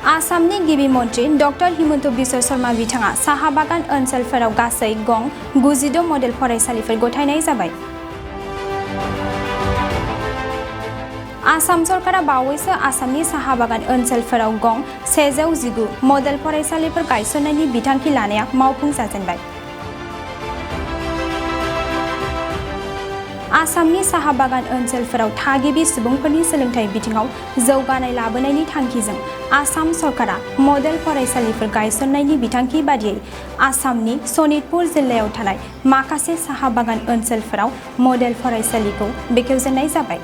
आसामनि गिबि मन्त्रि डक्टर हिमन्त बिश्व शर्मा बिथाङा साहा बागान ओनसोलफोराव गासै गं 96 मडेल फरायसालिफोर गथायनाय जाबाय। आसाम सरकारा बावैसो आसामनि साहा बागान ओनसोलफोराव गं 119 मडेल फरायसालिफोर गायसननायनि बिथांखि लानाया मावफुं जाजेनबाय। आसामनि साहा बागान ओनसोलफोराव थागिबि सुबुंफोरनि सोलोंथाइ बिथिङाव जौगानाय लाबोनायनि थांखिजों आसाम सरकारा मडेल फरायसालिफोर गायसननायनि बिथांखि बादियै आसामनि सनितपुर जिल्लायाव थानाय माखासे साहा बागान ओनसोलफोराव मडेल फरायसालिखौ बेखेवजेननाय जाबाय।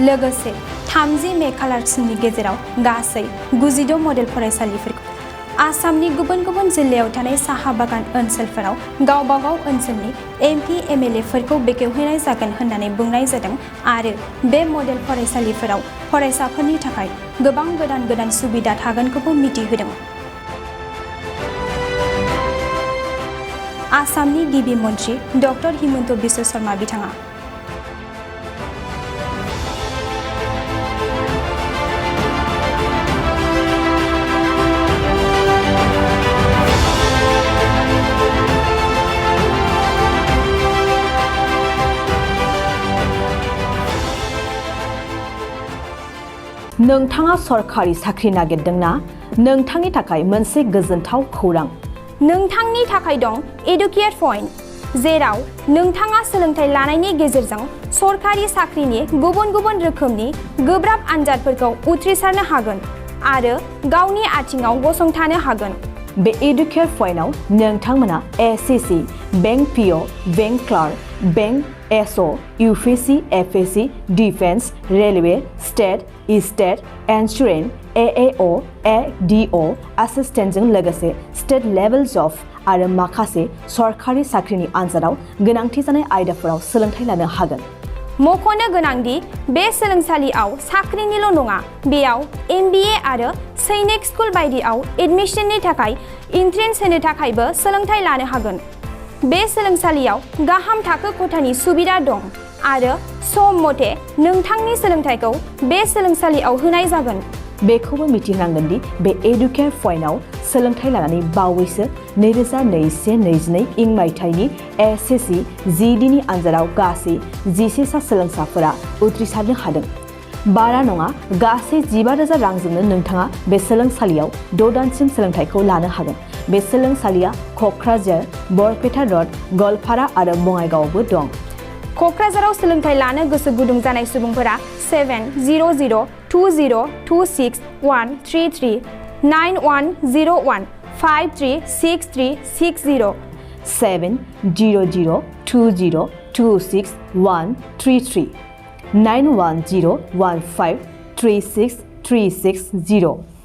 लोगोसे 30 मे खालारसिमनि गेजेराव गासै 96 मडेल फरायसालिफोरखौ आसामनि गुबुन गुबुन जिल्लायाव थानाय साहा बागान ओनसोलफोराव गावबागाव ओनसोलनि MP MLA फोरखौ बेखेवहैनाय जागोन होननानै बुंनाय जादों आरो बे मडेल फरायसालिफोराव फरायसाफोरनि थाखाय गोबां गोदान सुबिदा थागोनखौबो मिथिहोदों। आसामनि गिबि मन्त्रि डक्टर हिमन्त बिश्व शर्मा बिथाङा नोंथाङा सरकारि साख्रि नागिरदोंना? नोंथांनि थाखाय मोनसे गोजोनथाव खौरां। नोंथांनि थाखाय दं एडुकेट पइन्ट, जेराव नोंथाङा सोलोंथाइ लानायनि गेजेरजों सरकारि साख्रिनि गुबुन गुबुन रोखोमनि गोब्राब आनजादफोरखौ उथ्रिसारनो हागोन आरो गावनि आथिङाव गसंथानो हागोन। बे एडुकेट पइन्टआव नोंथांमोना SSC, bank PO, bank clerk, bank SO, UPSC, FSC, defence, railway, state insurance, AAO, ADO, एसिस्टेन्टजों लोगोसे स्टेट लेभेल जब आरो माखासे सरकारि साख्रिनि आनजादाव गोनांथि जानाय आयदाफोराव सोलोंथाइ लानो हागोन। मख'नो गोनांदि बे सोलोंसालियाव साख्रिनिल' नङा, बेयाव MBA आरो सैनिक स्कुल बायदियाव एडमिशननि थाखाय एन्ट्रेन्स होनो थाखायबो सोलोंथाइ लानो हागोन। बे सोलोंसालियाव गाहाम थाखो खथानि सुबिदा दं आरो सम मथे नोंथांनि सोलोंथाइखौ बे सोलोंसालियाव होनाय जागोन। बेखौबो मिथिनांगोन दि बे एडुकेट पइन्टआव सोलोंथाइ लानानै बावैसो 2021-22 इं मायथाइनि SSC GDनि आनजादाव गासै 11 सा सोलोंसाफोरा उथ्रिसारनो हादों। बारा नङा, गासै 15,000 रांजोंनो नोंथाङा बे सोलोंसालियाव 6 दानसिम सोलोंथाइखौ लानो हागोन। बे सोलोंसालिया क'क्राझार, बरपेटा रड, गवालपारा आरो बङाइगावआवबो दं। क'क्राझाराव सोलोंथाइ लानो गोसो गुदुं जानाय सुबुंफोरा 70020263133 9101 536360 70020263133 9101536360